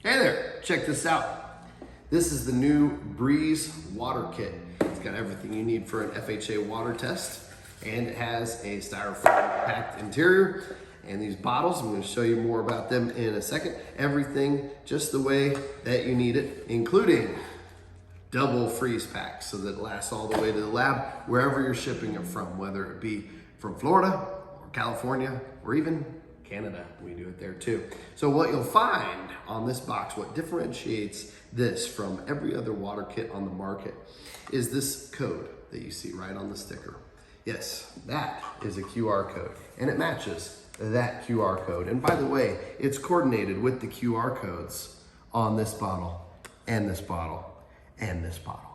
Hey there, check this out. This is the new Breeze water kit. It's got everything you need for an FHA water test, and it has a styrofoam packed interior. And these bottles, I'm going to show you more about them in a second. Everything just the way that you need it, including double freeze packs so that it lasts all the way to the lab, wherever you're shipping it from, whether it be from Florida or California or even Canada. We do it there too. So what you'll find on this box, what differentiates this from every other water kit on the market, is this code that you see right on the sticker. Yes, that is a QR code, and it matches that QR code. And by the way, it's coordinated with the QR codes on this bottle and this bottle and this bottle.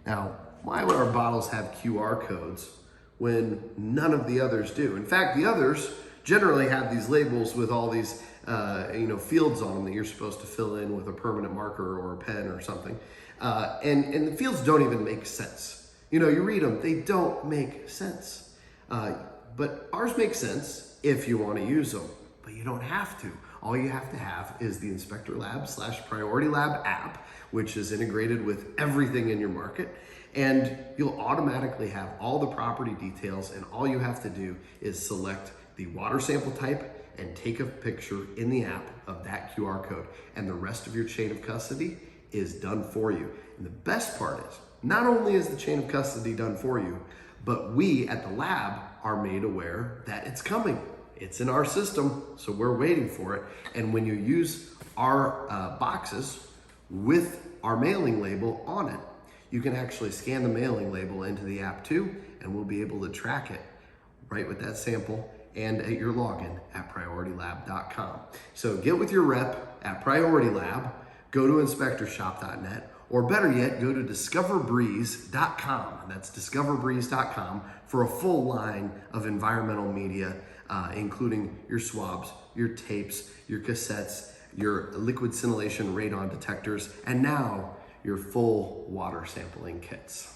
Now, why would our bottles have QR codes when none of the others do? In fact, the others generally have these labels with all these fields on them that you're supposed to fill in with a permanent marker or a pen or something. And the fields don't even make sense. You read them, they don't make sense. But ours make sense if you want to use them, but you don't have to. All you have to have is the Inspector Lab / PriorityLab app, which is integrated with everything in your market. And you'll automatically have all the property details, and all you have to do is select the water sample type and take a picture in the app of that QR code, and the rest of your chain of custody is done for you. And the best part is, not only is the chain of custody done for you, but we at the lab are made aware that it's coming. It's in our system, so we're waiting for it. And when you use our boxes with our mailing label on it, you can actually scan the mailing label into the app too, and we'll be able to track it right with that sample and at your login at PriorityLab.com. So get with your rep at PriorityLab, go to inspectorshop.net, or better yet, go to discoverbreeze.com. That's discoverbreeze.com for a full line of environmental media, including your swabs, your tapes, your cassettes, your liquid scintillation radon detectors, and now your full water sampling kits.